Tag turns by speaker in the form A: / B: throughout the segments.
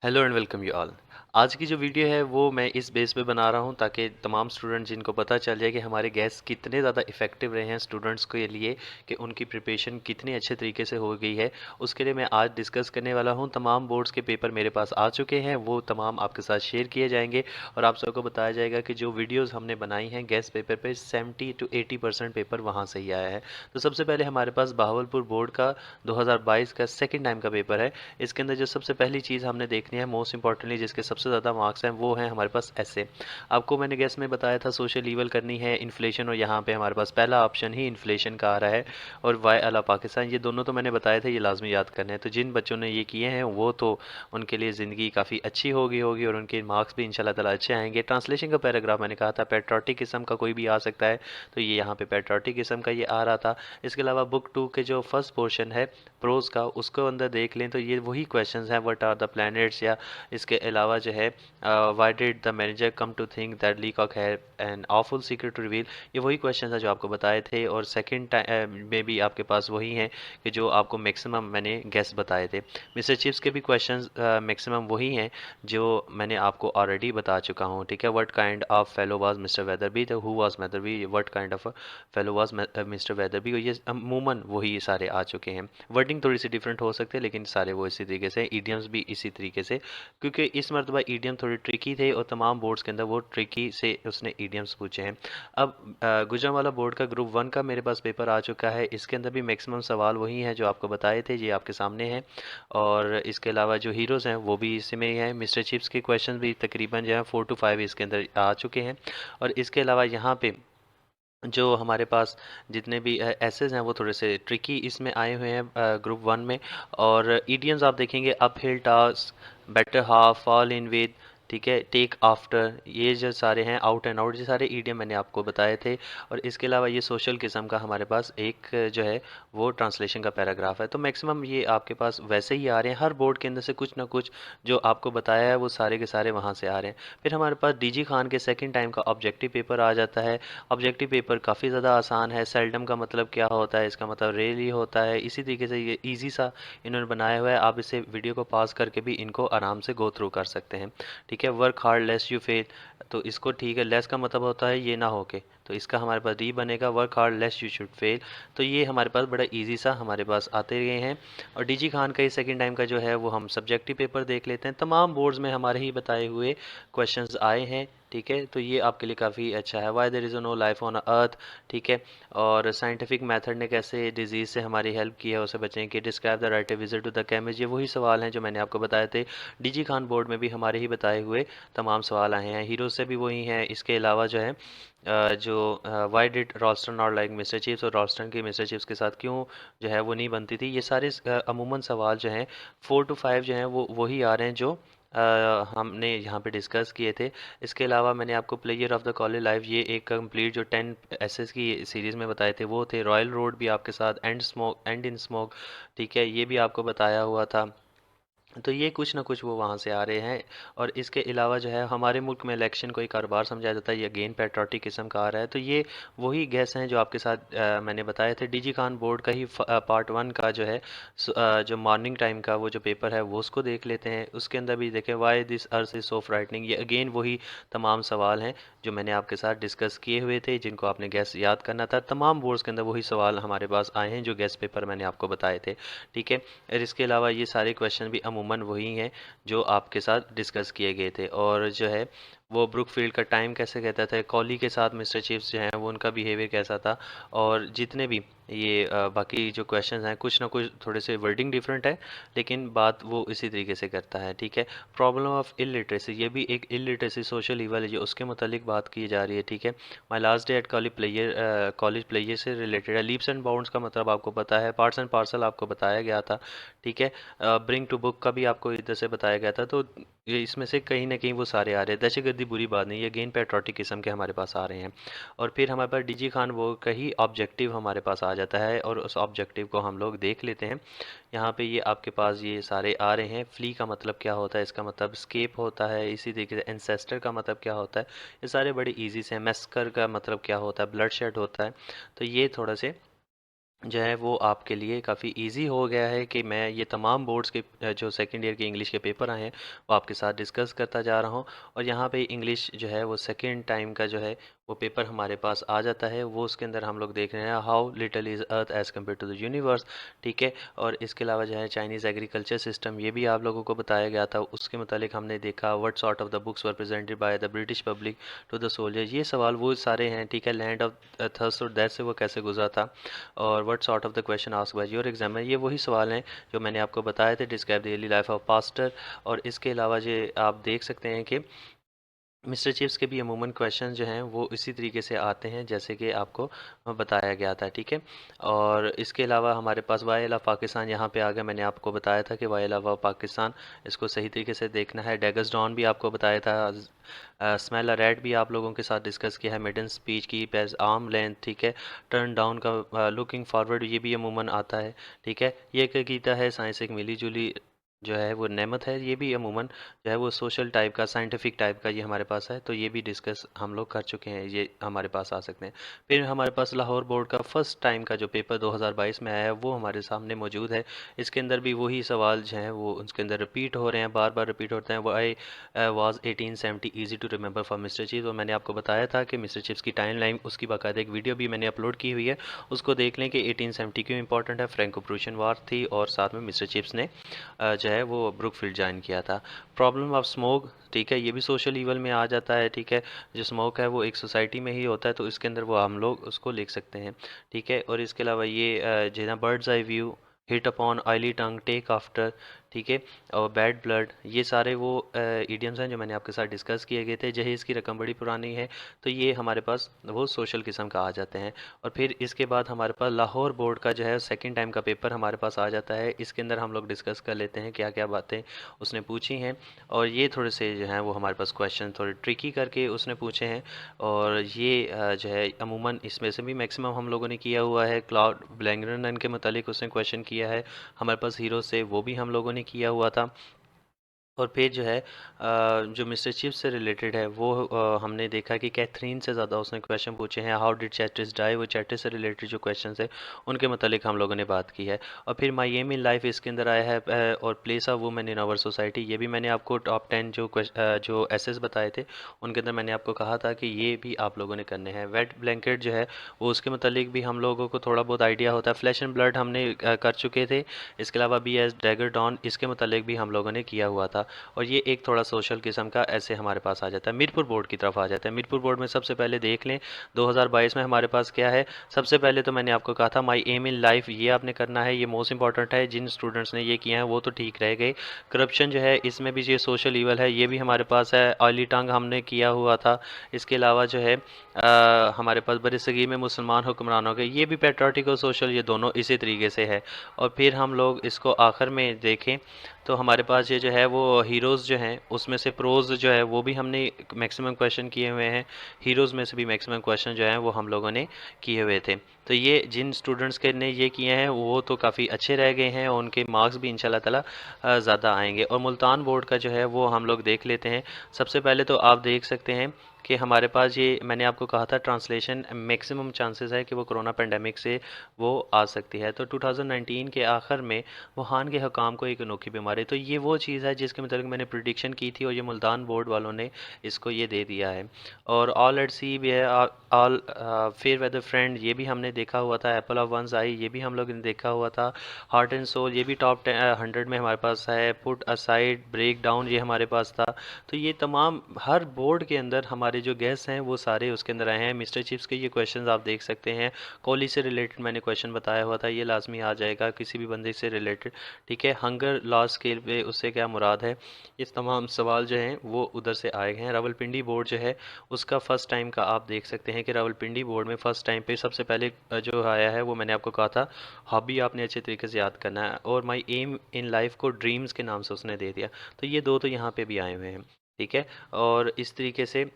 A: Hello and welcome you all. आज की जो वीडियो है वो मैं इस बेस पे बना रहा हूँ ताकि तमाम स्टूडेंट जिनको पता चल जाए कि हमारे गैस कितने ज़्यादा इफ़ेक्टिव रहे हैं स्टूडेंट्स के लिए, कि उनकी प्रिपरेशन कितनी अच्छे तरीके से हो गई है। उसके लिए मैं आज डिस्कस करने वाला हूँ। तमाम बोर्ड्स के पेपर मेरे पास आ चुके हैं, वो तमाम आपके साथ शेयर किए जाएंगे और आप सबको बताया जाएगा कि जो वीडियोज़ हमने बनाई हैं गैस पेपर पर 70 to 80% पेपर वहाँ से ही आया है। तो सबसे पहले हमारे पास बहावलपुर बोर्ड का 2022 का सेकेंड टाइम का पेपर है। इसके अंदर जो सबसे पहली चीज़ हमने देखनी है, मोस्ट इंपॉर्टेंटली जिसके सबसे ज़्यादा मार्क्स हैं, वो हैं हमारे पास ऐसे। आपको मैंने गैस में बताया था सोशल ईवल करनी है, इन्फ्लेशन, और यहाँ पे हमारे पास पहला ऑप्शन ही इन्फ्लेशन का आ रहा है, और वाई अला पाकिस्तान, ये दोनों तो मैंने बताया था, ये लाजमी याद करने हैं। तो जिन बच्चों ने ये किए हैं वो तो उनके लिए ज़िंदगी काफ़ी अच्छी होगी और उनके मार्क्स भी इंशाल्लाह ताला अच्छे आएंगे। ट्रांसलेशन का पैराग्राफ मैंने कहा था पेट्रोटिक किस्म का कोई भी आ सकता है, तो ये यहाँ पे पेट्रोटिक किस्म का ये आ रहा था। इसके अलावा बुक 2 के जो फर्स्ट पोर्शन है प्रोज का, उसको अंदर देख लें तो ये वही क्वेश्चंस हैं, व्हाट आर द प्लैनेट्स, या इसके अलावा जो है why did the manager come to think that Leacock had an awful secret to reveal, ये वही क्वेश्चंस हैं जो आपको बताए थे। और सेकंड टाइम में भी आपके पास वही हैं कि जो आपको मैक्सिमम मैंने गेस बताए थे। मिस्टर चिप्स के भी क्वेश्चंस मैक्सिमम वही हैं जो मैंने आपको ऑलरेडी बता चुका हूँ। ठीक है, what kind of fellow was Mister Weatherby, तो who was Weatherby, what kind of fellow was Mister Weatherby, ये अमूमन वही सारे आ चुके हैं। वर्डिंग थोड़ी सी डिफरेंट हो सकते हैं लेकिन सारे वो इसी तरीके से, ईडियम्स भी इसी तरीके से, क्योंकि इस मरतबा ईडियम थोड़े ट्रिकी थे और तमाम बोर्ड्स के अंदर वो ट्रिकी से उसने ईडियम्स पूछे हैं। अब गुजरांवाला बोर्ड का ग्रुप 1 का मेरे पास पेपर आ चुका है। इसके अंदर भी मैक्सिमम सवाल वही हैं जो आपको बताए थे, ये आपके सामने हैं। और इसके अलावा जो हीरोज़ हैं वो भी इसी में ही हैं। मिस्टर चिप्स के क्वेश्चन भी तकरीबन जो है 4 to 5 इसके अंदर आ चुके हैं। और इसके अलावा यहाँ पे जो हमारे पास जितने भी एसेज हैं वो थोड़े से ट्रिकी इसमें आए हुए हैं ग्रुप 1 में। और ईडियम्स आप देखेंगे, up hill task, better half, fall in with, ठीक है, टेक आफ्टर, ये जो सारे हैं, आउट एंड आउट, ये सारे ईडियम मैंने आपको बताए थे। और इसके अलावा ये सोशल किस्म का हमारे पास एक जो है वो ट्रांसलेशन का पैराग्राफ है। तो मैक्सिमम ये आपके पास वैसे ही आ रहे हैं, हर बोर्ड के अंदर से कुछ ना कुछ जो आपको बताया है वो सारे के सारे वहाँ से आ रहे हैं। फिर हमारे पास डीजी खान के सेकेंड टाइम का ऑब्जेक्टिव पेपर आ जाता है। ऑब्जेक्टिव पेपर काफ़ी ज़्यादा आसान है। सेल्डम का मतलब क्या होता है, इसका मतलब रेयरली होता है। इसी तरीके से ये इजी सा इन्होंने बनाया हुआ है, आप इसे वीडियो को पॉज करके भी इनको आराम से गो थ्रू कर सकते हैं। ठीक है, work hard lest you fail, तो इसको ठीक है, लेस का मतलब होता है ये ना होके, तो इसका हमारे पास डी बनेगा, work hard lest you should fail. तो ये हमारे पास बड़ा इजी सा हमारे पास आते गए हैं। और डीजी खान का ये सेकंड टाइम का जो है वो हम सब्जेक्टिव पेपर देख लेते हैं। तमाम बोर्ड्स में हमारे ही बताए हुए क्वेश्चंस आए हैं। ठीक है, तो ये आपके लिए काफ़ी अच्छा है। Why there is no life on earth, ठीक है। और साइंटिफिक मेथड ने कैसे डिजीज़ से हमारी हेल्प की है उसे बचने की। Describe the right visit to the chemist, ये वही सवाल हैं जो मैंने आपको बताए थे। डीजी खान बोर्ड में भी हमारे ही बताए हुए तमाम सवाल आए हैं। हीरो से भी वही हैं। इसके अलावा जो है why did Ralston not like Mister Chips, और रॉल्स्टन की मिस्टर चिप्स के साथ क्यों जो है वो नहीं बनती थी, ये सारे अमूमन सवाल जो हैं 4 to 5 जो हैं वो वही आ रहे हैं जो हमने यहाँ पे डिस्कस किए थे। इसके अलावा मैंने आपको player of the college life, ये एक कंप्लीट जो 10 एसएस की सीरीज़ में बताए थे वो थे। रॉयल रोड भी आपके साथ, एंड इन स्मोक, ठीक है, ये भी आपको बताया हुआ था। तो ये कुछ ना कुछ वो वहाँ से आ रहे हैं। और इसके अलावा जो है हमारे मुल्क में इलेक्शन को एक कारोबार समझा जाता है, ये अगेन पेट्रोटिक किस्म का आ रहा है। तो ये वही गैस हैं जो आपके साथ मैंने बताए थे। डीजी खान बोर्ड का ही पार्ट 1 का जो है जो मॉर्निंग टाइम का वो जो पेपर है वो उसको देख लेते हैं। उसके अंदर भी देखें, why this earth is so frightening, ये अगेन वही तमाम सवाल हैं जो मैंने आपके साथ डिस्कस किए हुए थे, जिनको आपने गैस याद करना था। तमाम बोर्ड्स के अंदर वही सवाल हमारे पास आए हैं जो गैस पेपर मैंने आपको बताए थे। ठीक है, और इसके अलावा ये सारे क्वेश्चन भी अमूमन वही हैं जो आपके साथ डिस्कस किए गए थे। और जो है वो ब्रुकफील्ड का टाइम कैसे कहता था, कॉली के साथ मिस्टर चिप्स जो हैं वो उनका बिहेवियर कैसा था। और जितने भी ये बाकी जो क्वेश्चंस हैं कुछ ना कुछ थोड़े से वर्डिंग डिफरेंट है लेकिन बात वो इसी तरीके से करता है। ठीक है, प्रॉब्लम ऑफ इलिटरेसी, ये भी एक इलिटरेसी सोशल ईवल है जो उसके मुतालिक बात की जा रही है। ठीक है, my last day at college player से रिलेटेड है। लीप्स एंड बाउंड्स का मतलब आपको पता है, पार्ट्स एंड पार्सल आपको बताया गया था। ठीक है, ब्रिंग टू बुक का भी आपको इधर से बताया गया था। तो ये इसमें से कहीं ना कहीं वो सारे आ रहे हैं। दहशतगर्दी बुरी बात नहीं, ये अगेन पेट्रोटिक किस्म के हमारे पास आ रहे हैं। और फिर हमारे पास डीजी खान वो का ही ऑब्जेक्टिव हमारे पास आ जाता है और उस ऑब्जेक्टिव को हम लोग देख लेते हैं। यहाँ पे ये आपके पास ये सारे आ रहे हैं। फ्ली का मतलब क्या होता है, इसका मतलब स्केप होता है। इसी तरीके से एंसेस्टर का मतलब क्या होता है, ये सारे बड़े ईजी से हैं। मैस्कर का मतलब क्या होता है, ब्लड शेड होता है। तो ये थोड़ा से जो है वो आपके लिए काफ़ी इजी हो गया है कि मैं ये तमाम बोर्ड्स के जो सेकंड ईयर के इंग्लिश के पेपर आए हैं वो आपके साथ डिस्कस करता जा रहा हूँ। और यहाँ पे इंग्लिश जो है वो सेकंड टाइम का जो है वो पेपर हमारे पास आ जाता है। वो उसके अंदर हम लोग देख रहे हैं how little is earth as compare to the universe. ठीक है। और इसके अलावा जो है चाइनीज़ एग्रीकल्चर सिस्टम ये भी आप लोगों को बताया गया था। उसके मुतालिक हमने देखा what sort of the books were presented by the British public to the soldier. ये सवाल वो सारे हैं। ठीक है। लैंड ऑफ थर्स्ट और डेथ से वो कैसे गुजरा था, और what sort of the question asked by your exam में, ये वही सवाल हैं जो मैंने आपको बताए थे। Describe the daily life of pastor. और इसके अलावा ये आप देख सकते हैं कि मिस्टर चिप्स के भी अमूमन क्वेश्चन जो हैं वो इसी तरीके से आते हैं जैसे कि आपको बताया गया था। ठीक है। और इसके अलावा हमारे पास वाई अला पाकिस्तान यहाँ पे आ गया। मैंने आपको बताया था कि वाई अला पाकिस्तान इसको सही तरीके से देखना है। डेगस डॉन भी आपको बताया था। स्मेल अ रैट भी आप लोगों के साथ डिस्कस किया है। मिडन स्पीच की पेज आर्म लेंथ। ठीक है। टर्न डाउन का लुकिंग फॉरवर्ड ये भी अमूमन आता है। ठीक है। ये एक गीता है साइंस एक मिली जुली जो है वो नेमत है। ये भी अमूमन जो है वो सोशल टाइप का साइंटिफिक टाइप का ये हमारे पास है। तो ये भी डिस्कस हम लोग कर चुके हैं, ये हमारे पास आ सकते हैं। फिर हमारे पास लाहौर बोर्ड का फर्स्ट टाइम का जो पेपर 2022 में आया है वो हमारे सामने मौजूद है। इसके अंदर भी वही सवाल जो हैं वो उसके अंदर रिपीट हो रहे हैं, बार बार रिपीट होते हैं। वो I was 1870 easy to remember for mister Chips. और मैंने आपको बताया था कि मिस्टर चिप्स की टाइम लाइन उसकी बाकायदा एक वीडियो भी मैंने अपलोड की हुई है, उसको देख लें कि 1870 क्यों इंपॉर्टेंट है। फ्रैंको प्रूशियन वार थी और साथ में मिस्टर चिप्स ने जो है वो ब्रुकफील्ड ज्वाइन किया था। Problem of smoke. ठीक है। ये भी सोशल ईवल में आ जाता है। ठीक है। जो स्मोक है वो एक सोसाइटी में ही होता है, तो इसके अंदर वो हम लोग उसको लिख सकते हैं। ठीक है। और इसके अलावा ये जो है ना bird's eye view, hit upon oily tongue, take after. ठीक है। और बैड ब्लड, ये सारे वो इडियम्स हैं जो मैंने आपके साथ डिस्कस किए गए थे। जहेज़ की रकम बड़ी पुरानी है, तो ये हमारे पास वो सोशल किस्म का आ जाते हैं। और फिर इसके बाद हमारे पास लाहौर बोर्ड का जो है सेकंड टाइम का पेपर हमारे पास आ जाता है। इसके अंदर हम लोग डिस्कस कर लेते हैं क्या क्या बातें उसने पूछी हैं। और ये थोड़े से जो हैं वो हमारे पास क्वेश्चन थोड़े ट्रिकी करके उसने पूछे हैं। और ये जो है अमूमन इसमें से भी मैक्सिमम हम लोगों ने किया हुआ है। क्लाउड ब्लैंगरन के मतलब उसने क्वेश्चन किया है। हमारे पास हीरो से वो भी हम लोगों ने किया हुआ था। और फिर जो है जो मिस्टर चिप से रिलेटेड है वो हमने देखा कि कैथरीन से ज़्यादा उसने क्वेश्चन पूछे हैं। हाउ डिड चैटिस डाई, वो चैटिस से रिलेटेड जो क्वेश्चन है उनके मतलब हम लोगों ने बात की है। और फिर माई एम इन लाइफ इसके अंदर आया है। और place of women in our society, ये भी मैंने आपको टॉप 10 जो जो एसेस बताए थे उनके अंदर मैंने आपको कहा था कि ये भी आप लोगों ने करने हैं। वेट ब्लैंकेट जो है वो उसके मतलब भी हम लोगों को थोड़ा बहुत आइडिया होता है। फ्लैश एंड ब्लड हमने कर चुके थे। इसके अलावा बी एस डैगर डॉन इसके मतलब भी हम लोगों ने किया हुआ था। और ये एक थोड़ा सोशल किस्म का ऐसे हमारे पास आ जाता है। मीरपुर बोर्ड की तरफ आ जाता है। मीरपुर बोर्ड में सबसे पहले देख लें 2022 में हमारे पास क्या है। सबसे पहले तो मैंने आपको कहा था माई एम इन लाइफ, ये आपने करना है, ये मोस्ट इंपॉर्टेंट है। जिन स्टूडेंट्स ने ये किया है वो तो ठीक रह गए। करप्शन जो है इसमें भी ये सोशल ईवल है, ये भी हमारे पास है। ऑयली टंग हमने किया हुआ था। इसके अलावा जो है हमारे पास बरसगीर में मुसलमान हुक्मरानों के, ये भी पेट्रियाटिक और सोशल ये दोनों इसी तरीके से है। और फिर हम लोग इसको आखिर में देखें तो हमारे पास ये जो है वो हीरोज़ जो हैं उसमें से प्रोज़ जो है वो भी हमने मैक्सिमम क्वेश्चन किए हुए हैं। हीरोज़ में से भी मैक्सिमम क्वेश्चन जो हैं वो हम लोगों ने किए हुए थे। तो ये जिन स्टूडेंट्स के ने ये किए हैं वो तो काफ़ी अच्छे रह गए हैं और उनके मार्क्स भी इंशाल्लाह ताला ज़्यादा आएंगे। और मुल्तान बोर्ड का जो है वो हम लोग देख लेते हैं। सबसे पहले तो आप देख सकते हैं कि हमारे पास ये मैंने आपको कहा था ट्रांसलेशन मैक्सिमम चांसेस है कि वो कोरोना पेंडेमिक से वो आ सकती है। तो 2019 के आखिर में वुहान के हुकाम को एक अनोखी बीमारी, तो ये वो चीज़ है जिसके मतलब मैंने प्रिडिक्शन की थी और ये मुल्तान बोर्ड वालों ने इसको ये दे दिया है। और ऑल एट सी भी है। ऑल फेयर वेदर फ्रेंड ये भी हमने देखा हुआ था। एप्पल ऑफ वंस आई ये भी हम लोग ने देखा हुआ था। हार्ट एंड सोल ये भी टॉप 100 में हमारे पास है। पुट असाइड ब्रेक डाउन ये हमारे पास था। तो ये तमाम हर बोर्ड के अंदर हमारे जो गेस्ट हैं वो सारे उसके अंदर आए हैं। मिस्टर चिप्स के ये क्वेश्चंस आप देख सकते हैं। कोहली से रिलेटेड मैंने क्वेश्चन बताया हुआ था, ये लाजमी आ जाएगा किसी भी बंदे से रिलेटेड। ठीक है। हंगर लॉस स्केल पे उससे क्या मुराद है, ये तमाम सवाल जो हैं वो उधर से आए हैं। रावलपिंडी बोर्ड जो है उसका फर्स्ट टाइम का आप देख सकते हैं कि रावलपिंडी बोर्ड में फर्स्ट टाइम पे सबसे पहले जो आया है वो मैंने आपको कहा था हॉबी आपने अच्छे तरीके से याद करना है। और माई एम इन लाइफ को ड्रीम्स के नाम से उसने दे दिया। तो ये दो तो यहाँ पे भी आए हुए हैं। ठीक है। और इस तरीके से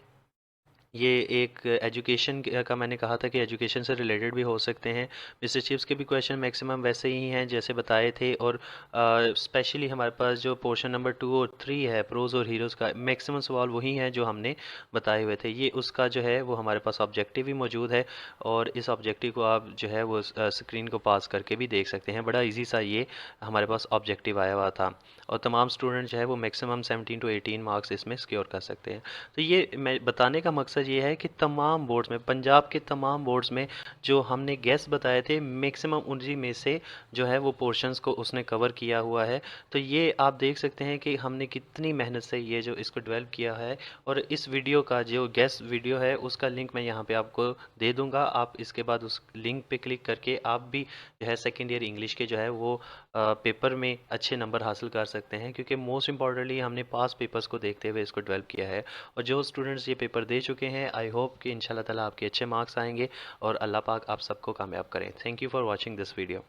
A: ये एक एजुकेशन का मैंने कहा था कि एजुकेशन से रिलेटेड भी हो सकते हैं। मिस्टर चिप्स के भी क्वेश्चन मैक्सिमम वैसे ही हैं जैसे बताए थे, और स्पेशली हमारे पास जो पोर्शन नंबर 2 और 3 है प्रोज और हीरोज़ का, मैक्सिमम सवाल वही हैं जो हमने बताए हुए थे। ये उसका जो है वो हमारे पास ऑब्जेक्टिव भी मौजूद है, और इस ऑब्जेक्टिव को आप जो है वो स्क्रीन को पास करके भी देख सकते हैं। बड़ा ईजी सा ये हमारे पास ऑब्जेक्टिव आया हुआ था, और तमाम स्टूडेंट जो है वो मैक्सिमम 17 to 18 मार्क्स इसमें सिक्योर कर सकते हैं। तो ये मैं बताने का मकसद ये है कि तमाम बोर्ड्स में, पंजाब के तमाम बोर्ड्स में जो हमने गेस बताए थे, मैक्सिमम उन्हीं में से जो है वो पोर्शंस को उसने कवर किया हुआ है। तो ये आप देख सकते हैं कि हमने कितनी मेहनत से ये जो इसको डेवलप किया है। और इस वीडियो का जो गेस वीडियो है उसका लिंक मैं यहाँ पे आपको दे दूँगा। आप इसके बाद उस लिंक पे क्लिक करके आप भी जो है सेकेंड ईयर इंग्लिश के जो है वो पेपर में अच्छे नंबर हासिल कर सकते हैं, क्योंकि मोस्ट इम्पॉर्टेंटली हमने पास पेपर्स को देखते हुए इसको डेवलप किया है। और जो स्टूडेंट्स ये पेपर दे चुके हैं, आई होप कि इंशाल्लाह ताला आपके अच्छे मार्क्स आएंगे, और अल्लाह पाक आप सबको कामयाब करें। Thank you for watching this video.